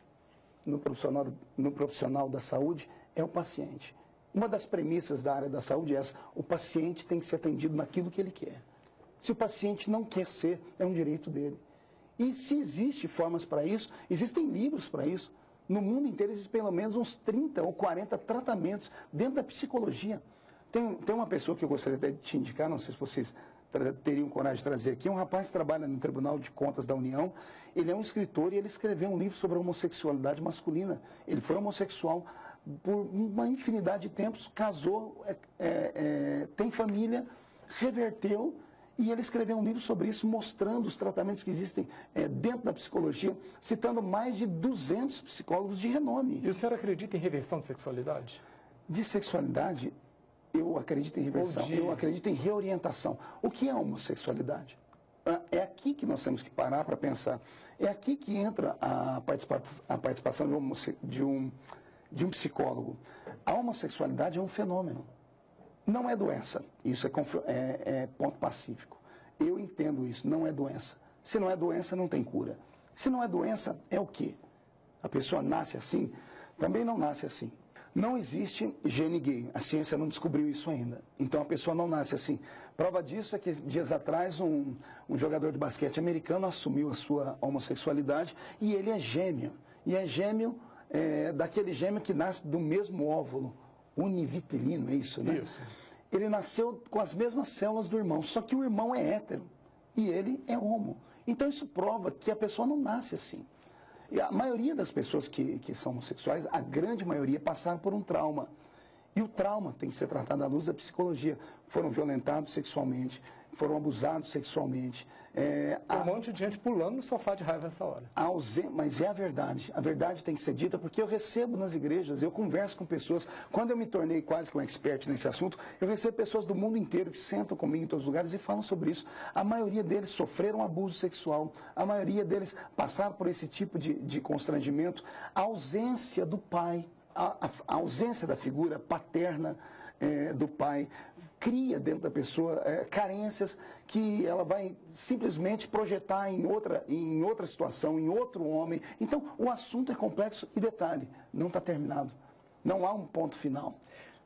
Speaker 2: profissional da saúde é o paciente. Uma das premissas da área da saúde é essa: o paciente tem que ser atendido naquilo que ele quer. Se o paciente não quer ser, é um direito dele. E se existem formas para isso, existem livros para isso. No mundo inteiro existem pelo menos uns 30 ou 40 tratamentos dentro da psicologia. Tem uma pessoa que eu gostaria de te indicar, não sei se vocês teriam coragem de trazer aqui, um rapaz que trabalha no Tribunal de Contas da União. Ele é um escritor e ele escreveu um livro sobre a homossexualidade masculina. Ele foi homossexual por uma infinidade de tempos, casou, tem família, reverteu, e ele escreveu um livro sobre isso, mostrando os tratamentos que existem dentro da psicologia, citando mais de 200 psicólogos de renome.
Speaker 1: E o senhor acredita em reversão de sexualidade?
Speaker 2: De sexualidade, eu acredito em reversão, eu acredito em reorientação. O que é homossexualidade? É aqui que nós temos que parar para pensar. É aqui que entra a participação de um psicólogo. A homossexualidade é um fenômeno. Não é doença. Isso é ponto pacífico. Eu entendo isso. Não é doença. Se não é doença, não tem cura. Se não é doença, é o quê? A pessoa nasce assim? Também não nasce assim. Não existe gene gay. A ciência não descobriu isso ainda. Então a pessoa não nasce assim. Prova disso é que dias atrás um jogador de basquete americano assumiu a sua homossexualidade e ele é gêmeo. E é gêmeo daquele gêmeo que nasce do mesmo óvulo. Univitelino, é isso, né? Isso. Ele nasceu com as mesmas células do irmão, só que o irmão é hétero e ele é homo. Então isso prova que a pessoa não nasce assim. E a maioria das pessoas que são homossexuais, a grande maioria, passaram por um trauma. E o trauma tem que ser tratado à luz da psicologia. Foram violentados sexualmente, foram abusados sexualmente.
Speaker 1: Tem um monte de gente pulando no sofá de raiva nessa hora.
Speaker 2: Mas é a verdade. A verdade tem que ser dita, porque eu recebo nas igrejas, eu converso com pessoas. Quando eu me tornei quase que um expert nesse assunto, eu recebo pessoas do mundo inteiro que sentam comigo em todos os lugares e falam sobre isso. A maioria deles sofreram abuso sexual. A maioria deles passaram por esse tipo de constrangimento. A ausência do pai, a ausência da figura paterna do pai, cria dentro da pessoa carências que ela vai simplesmente projetar em outra situação, em outro homem. Então, o assunto é complexo e, detalhe, não está terminado. Não há um ponto final.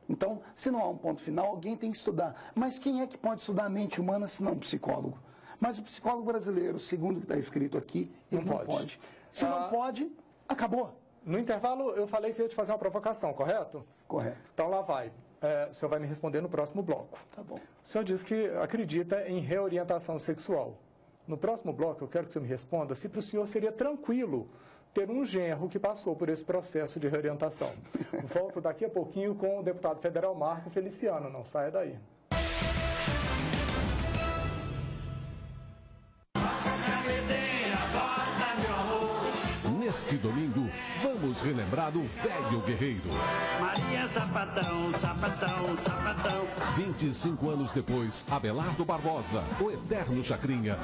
Speaker 2: Então, se não há um ponto final, alguém tem que estudar. Mas quem é que pode estudar a mente humana se não um psicólogo? Mas o psicólogo brasileiro, segundo o que está escrito aqui, ele não pode. Se não pode, acabou.
Speaker 1: No intervalo, eu falei que ia te fazer uma provocação, correto?
Speaker 2: Correto.
Speaker 1: Então lá vai. O senhor vai me responder no próximo bloco.
Speaker 2: Tá bom.
Speaker 1: O senhor diz que acredita em reorientação sexual. No próximo bloco, eu quero que o senhor me responda se para o senhor seria tranquilo ter um genro que passou por esse processo de reorientação. Volto daqui a pouquinho com o deputado federal Marco Feliciano. Não saia daí.
Speaker 4: Neste domingo, vamos relembrar o velho guerreiro.
Speaker 17: Maria Sapatão, sapatão, sapatão.
Speaker 4: 25 anos depois, Abelardo Barbosa, o eterno Chacrinha,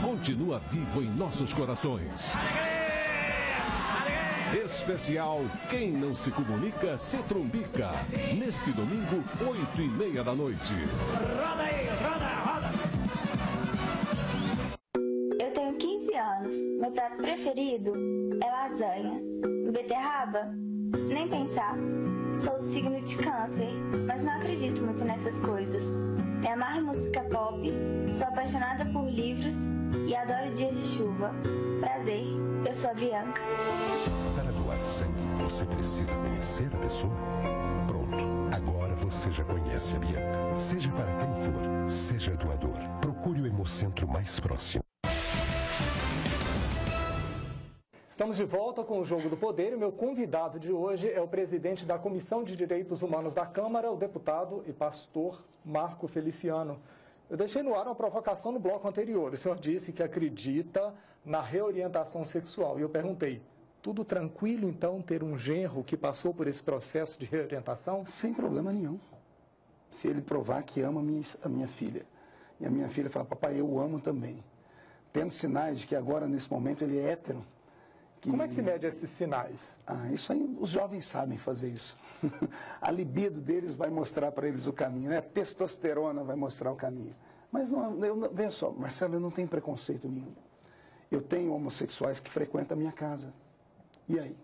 Speaker 4: continua vivo em nossos corações. Especial Quem Não Se Comunica, Se Trumbica. Neste domingo, 8h30 da noite.
Speaker 17: Roda aí, roda, roda.
Speaker 12: Eu tenho 15 anos. Meu prato preferido é lasanha. Beterraba? Nem pensar. Sou do signo de câncer, mas não acredito muito nessas coisas. Me amarro em música pop, sou apaixonada por livros e adoro dias de chuva. Prazer, eu sou a Bianca.
Speaker 13: Para doar sangue, você precisa conhecer a pessoa? Pronto, agora você já conhece a Bianca. Seja para quem for, seja doador. Procure o Hemocentro mais próximo.
Speaker 1: Estamos de volta com o Jogo do Poder e meu convidado de hoje é o presidente da Comissão de Direitos Humanos da Câmara, o deputado e pastor Marco Feliciano. Eu deixei no ar uma provocação no bloco anterior. O senhor disse que acredita na reorientação sexual. E eu perguntei, tudo tranquilo então ter um genro que passou por esse processo de reorientação?
Speaker 2: Sem problema nenhum. Se ele provar que ama a minha filha. E a minha filha fala, papai, eu o amo também. Tendo sinais de que agora, nesse momento, ele é hétero.
Speaker 1: Como é que se mede esses sinais?
Speaker 2: Isso aí, os jovens sabem fazer isso. A libido deles vai mostrar para eles o caminho, né? A testosterona vai mostrar o caminho. Mas, veja só, Marcelo, eu não tenho preconceito nenhum. Eu tenho homossexuais que frequentam a minha casa. E aí?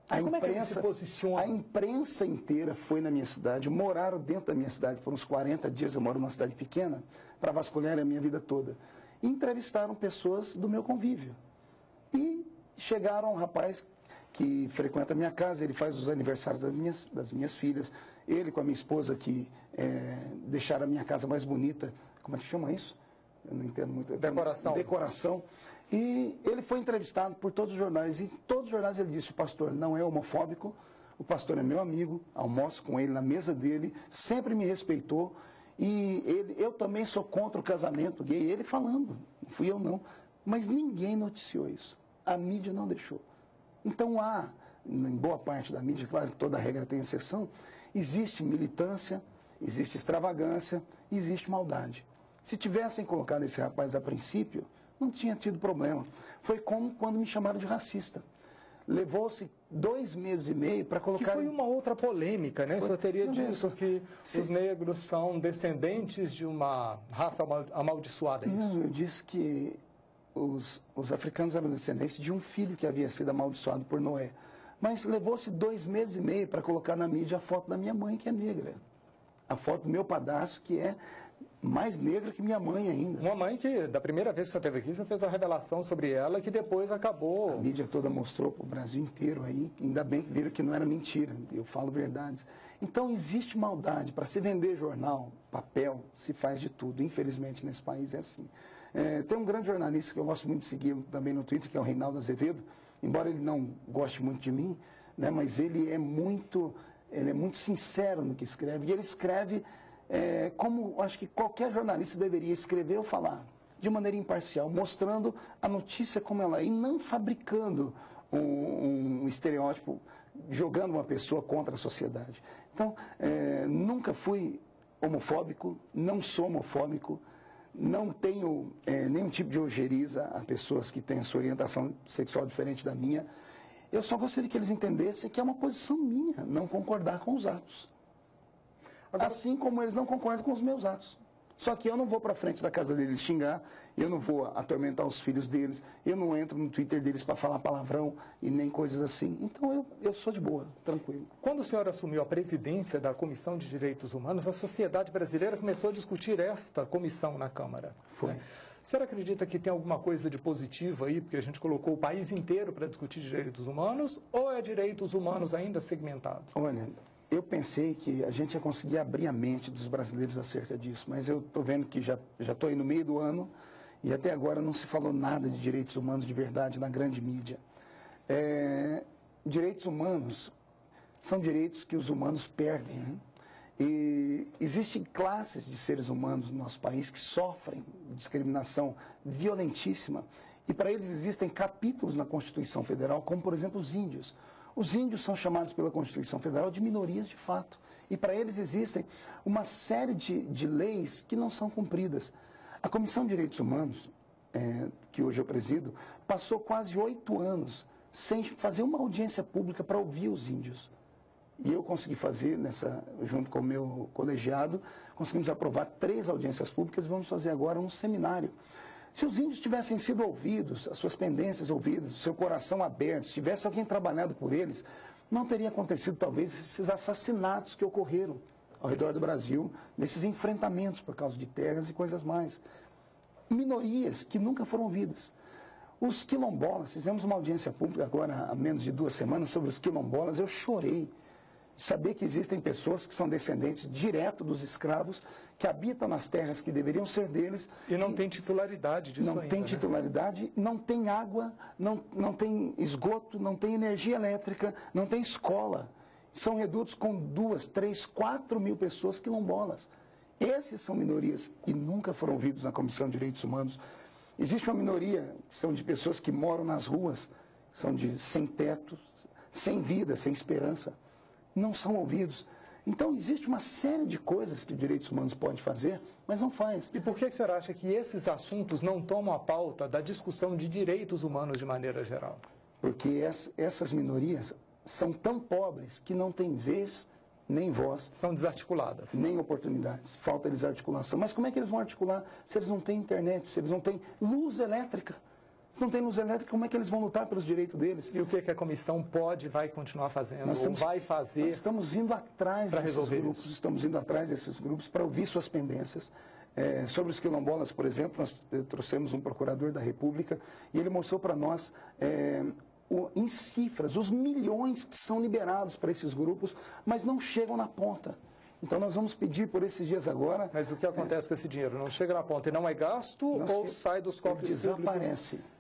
Speaker 1: Como é que ele se posiciona?
Speaker 2: A imprensa inteira foi na minha cidade, moraram dentro da minha cidade por uns 40 dias, eu moro numa cidade pequena, para vasculhar a minha vida toda. E entrevistaram pessoas do meu convívio. E chegaram um rapaz que frequenta a minha casa, ele faz os aniversários das minhas filhas, ele com a minha esposa que deixaram a minha casa mais bonita, como é que chama isso? Eu não entendo muito. Decoração. E ele foi entrevistado por todos os jornais, e em todos os jornais ele disse, o pastor não é homofóbico, o pastor é meu amigo, almoço com ele na mesa dele, sempre me respeitou, e eu também sou contra o casamento gay, ele falando, não fui eu não, mas ninguém noticiou isso. A mídia não deixou. Então em boa parte da mídia, claro que toda regra tem exceção, existe militância, existe extravagância, existe maldade. Se tivessem colocado esse rapaz a princípio, não tinha tido problema. Foi como quando me chamaram de racista. Levou-se 2 meses e meio para colocar...
Speaker 1: Que foi uma outra polêmica, né? O senhor teria dito que os negros são descendentes de uma raça amaldiçoada, isso?
Speaker 2: Não, eu disse que os africanos eram descendentes de um filho que havia sido amaldiçoado por Noé. Mas levou-se 2 meses e meio para colocar na mídia a foto da minha mãe, que é negra. A foto do meu padrasto, que é mais negra que minha mãe ainda.
Speaker 1: Uma mãe que, da primeira vez que você esteve aqui, você fez uma revelação sobre ela, que depois acabou...
Speaker 2: A mídia toda mostrou para o Brasil inteiro aí, ainda bem que viram que não era mentira, eu falo verdades. Então existe maldade, para se vender jornal, papel, se faz de tudo, infelizmente nesse país é assim. Tem um grande jornalista que eu gosto muito de seguir também no Twitter, que é o Reinaldo Azevedo, embora ele não goste muito de mim, né, mas ele é muito sincero no que escreve, e ele escreve como acho que qualquer jornalista deveria escrever ou falar, de maneira imparcial, mostrando a notícia como ela é, e não fabricando um estereótipo, jogando uma pessoa contra a sociedade. Então, nunca fui homofóbico, não sou homofóbico, não tenho nenhum tipo de ojeriza a pessoas que têm sua orientação sexual diferente da minha. Eu só gostaria que eles entendessem que é uma posição minha não concordar com os atos. Agora, assim como eles não concordam com os meus atos. Só que eu não vou para frente da casa deles xingar, eu não vou atormentar os filhos deles, eu não entro no Twitter deles para falar palavrão e nem coisas assim. Então eu sou de boa, tranquilo.
Speaker 1: Quando o senhor assumiu a presidência da Comissão de Direitos Humanos, a sociedade brasileira começou a discutir esta comissão na Câmara.
Speaker 2: Foi.
Speaker 1: Né? O senhor acredita que tem alguma coisa de positivo aí, porque a gente colocou o país inteiro para discutir direitos humanos, ou é direitos humanos ainda segmentados?
Speaker 2: Olha, eu pensei que a gente ia conseguir abrir a mente dos brasileiros acerca disso, mas eu estou vendo que já estou aí no meio do ano e até agora não se falou nada de direitos humanos de verdade na grande mídia. Direitos humanos são direitos que os humanos perdem, né? E existem classes de seres humanos no nosso país que sofrem discriminação violentíssima e para eles existem capítulos na Constituição Federal, como por exemplo os índios. Os índios são chamados pela Constituição Federal de minorias de fato. E para eles existem uma série de leis que não são cumpridas. A Comissão de Direitos Humanos, que hoje eu presido, passou quase 8 anos sem fazer uma audiência pública para ouvir os índios. E eu consegui fazer, junto com o meu colegiado, conseguimos aprovar 3 audiências públicas e vamos fazer agora um seminário. Se os índios tivessem sido ouvidos, as suas pendências ouvidas, o seu coração aberto, se tivesse alguém trabalhado por eles, não teria acontecido talvez esses assassinatos que ocorreram ao redor do Brasil, nesses enfrentamentos por causa de terras e coisas mais. Minorias que nunca foram ouvidas. Os quilombolas, fizemos uma audiência pública agora há menos de 2 semanas sobre os quilombolas, eu chorei de saber que existem pessoas que são descendentes direto dos escravos, que habitam nas terras que deveriam ser deles.
Speaker 1: E não tem titularidade disso ainda.
Speaker 2: Não tem titularidade, não tem água, não tem esgoto, não tem energia elétrica, não tem escola. São redutos com 2, 3, 4 mil pessoas quilombolas. Esses são minorias e nunca foram ouvidos na Comissão de Direitos Humanos. Existe uma minoria, que são de pessoas que moram nas ruas, são sem teto, sem vida, sem esperança. Não são ouvidos. Então, existe uma série de coisas que os direitos humanos podem fazer, mas não faz.
Speaker 1: E por que o senhor acha que esses assuntos não tomam a pauta da discussão de direitos humanos de maneira geral?
Speaker 2: Porque essas minorias são tão pobres que não têm vez nem voz.
Speaker 1: São desarticuladas.
Speaker 2: Nem oportunidades. Falta eles articulação. Mas como é que eles vão articular se eles não têm internet, se eles não têm luz elétrica? Se não tem luz elétrica, como é que eles vão lutar pelos direitos deles?
Speaker 1: E o que a comissão pode e vai continuar fazendo? Nós
Speaker 2: estamos indo atrás desses grupos, estamos indo atrás desses grupos para ouvir suas pendências. Sobre os quilombolas, por exemplo, nós trouxemos um procurador da República e ele mostrou para nós, em cifras, os milhões que são liberados para esses grupos, mas não chegam na ponta. Então, nós vamos pedir por esses dias agora...
Speaker 1: Mas o que acontece com esse dinheiro? Não chega na ponta e não é gasto ou sai dos cofres
Speaker 2: desaparece.
Speaker 1: públicos?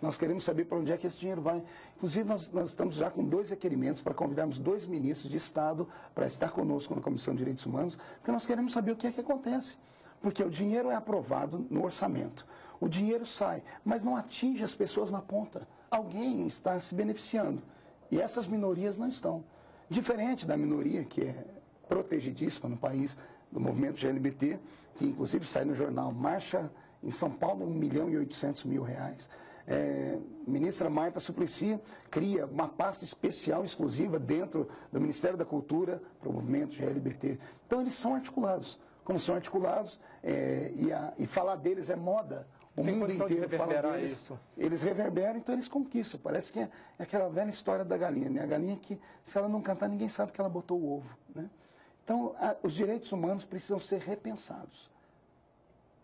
Speaker 2: Nós queremos saber para onde é que esse dinheiro vai. Inclusive, nós estamos já com 2 requerimentos para convidarmos 2 ministros de Estado para estar conosco na Comissão de Direitos Humanos, porque nós queremos saber o que é que acontece. Porque o dinheiro é aprovado no orçamento, o dinheiro sai, mas não atinge as pessoas na ponta. Alguém está se beneficiando e essas minorias não estão. Diferente da minoria que é protegidíssima no país, do movimento GLBT, que inclusive sai no jornal Marcha em São Paulo, R$1.800.000. Ministra Marta Suplicy cria uma pasta especial, exclusiva, dentro do Ministério da Cultura para o movimento GLBT. Então, eles são articulados. Como são articulados, e falar deles é moda. O mundo inteiro fala deles. Isso. Eles reverberam, então eles conquistam. Parece que é aquela velha história da galinha, né? A galinha que, se ela não cantar, ninguém sabe que ela botou o ovo, né? Então, os direitos humanos precisam ser repensados.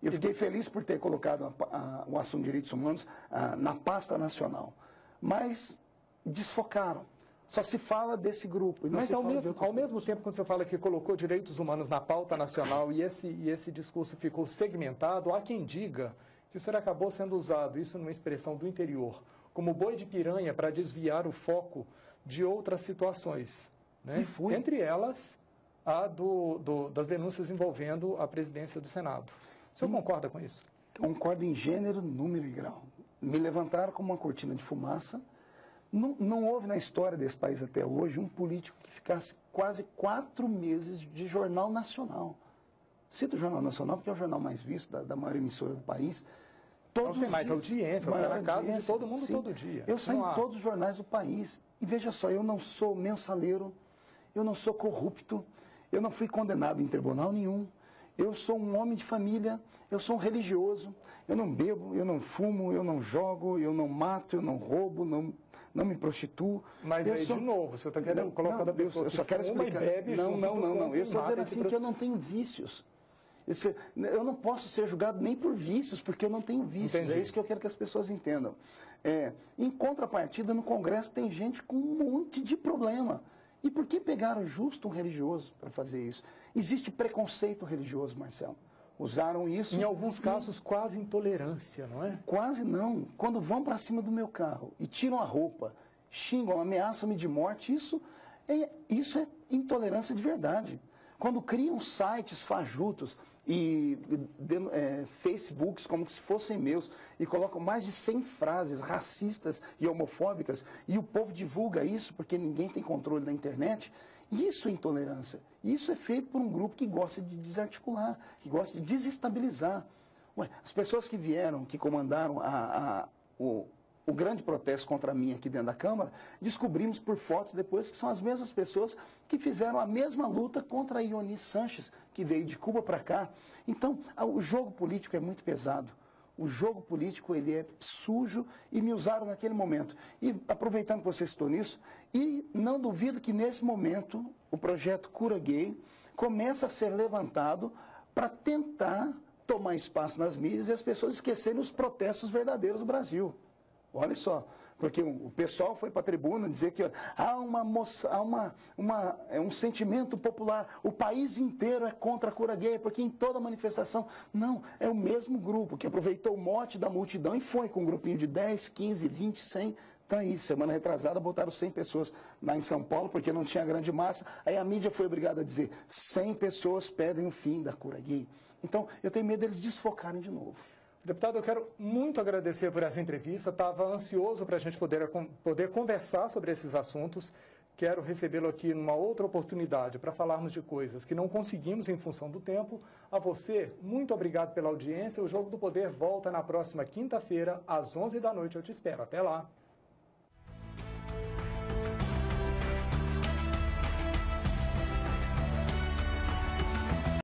Speaker 2: Eu fiquei feliz por ter colocado o assunto de direitos humanos na pasta nacional. Mas desfocaram. Só se fala desse grupo. E não
Speaker 1: Mas, ao mesmo tempo, quando você fala que colocou direitos humanos na pauta nacional e esse discurso ficou segmentado, há quem diga que o senhor acabou sendo usado, isso numa expressão do interior, como boi de piranha para desviar o foco de outras situações. Né? Entre elas, a das denúncias envolvendo a presidência do Senado. O senhor concorda com isso?
Speaker 2: Concordo em gênero, número e grau. Me levantaram como uma cortina de fumaça. Não houve na história desse país até hoje um político que ficasse quase 4 meses de jornal nacional. Cito o Jornal Nacional porque é o jornal mais visto da maior emissora do país. Todos
Speaker 1: tem mais audiência, vai na casa de todo mundo todo dia.
Speaker 2: Eu saio em todos os jornais do país. E veja só, eu não sou mensaleiro, eu não sou corrupto, eu não fui condenado em tribunal nenhum. Eu sou um homem de família, eu sou um religioso, eu não bebo, eu não fumo, eu não jogo, eu não mato, eu não roubo, não me prostituo.
Speaker 1: Mas aí, de novo, você está querendo colocar a pessoa
Speaker 2: eu só quero explicar. Não. Eu estou dizendo assim que eu não tenho vícios. Eu não posso ser julgado nem por vícios, porque eu não tenho vícios. Entendi. É isso que eu quero que as pessoas entendam. Em contrapartida, no Congresso tem gente com um monte de problema. E por que pegaram justo um religioso para fazer isso? Existe preconceito religioso, Marcelo. Usaram isso...
Speaker 1: Em alguns casos, quase intolerância, não é?
Speaker 2: Quase não. Quando vão para cima do meu carro e tiram a roupa, xingam, ameaçam-me de morte, isso é intolerância de verdade. Quando criam sites fajutos e Facebooks como se fossem meus e colocam mais de 100 frases racistas e homofóbicas e o povo divulga isso porque ninguém tem controle da internet, isso é intolerância. Isso é feito por um grupo que gosta de desarticular, que gosta de desestabilizar. As pessoas que vieram, que comandaram o grande protesto contra mim aqui dentro da Câmara, descobrimos por fotos depois que são as mesmas pessoas que fizeram a mesma luta contra a Ioni Sanches, que veio de Cuba para cá. Então, o jogo político é muito pesado. O jogo político, ele é sujo e me usaram naquele momento. E aproveitando que você citou nisso, e não duvido que nesse momento o projeto Cura Gay começa a ser levantado para tentar tomar espaço nas mídias e as pessoas esquecerem os protestos verdadeiros do Brasil. Olha só, porque o pessoal foi para a tribuna dizer que há um sentimento popular, o país inteiro é contra a cura gay, porque em toda manifestação, não, é o mesmo grupo que aproveitou o mote da multidão e foi com um grupinho de 10, 15, 20, 100, tá aí, semana retrasada botaram 100 pessoas lá em São Paulo, porque não tinha grande massa, aí a mídia foi obrigada a dizer, 100 pessoas pedem o fim da cura gay. Então, eu tenho medo deles desfocarem de novo.
Speaker 1: Deputado, eu quero muito agradecer por essa entrevista. Estava ansioso para a gente poder conversar sobre esses assuntos. Quero recebê-lo aqui numa outra oportunidade para falarmos de coisas que não conseguimos em função do tempo. A você, muito obrigado pela audiência. O Jogo do Poder volta na próxima quinta-feira, às 11 da noite. Eu te espero. Até lá.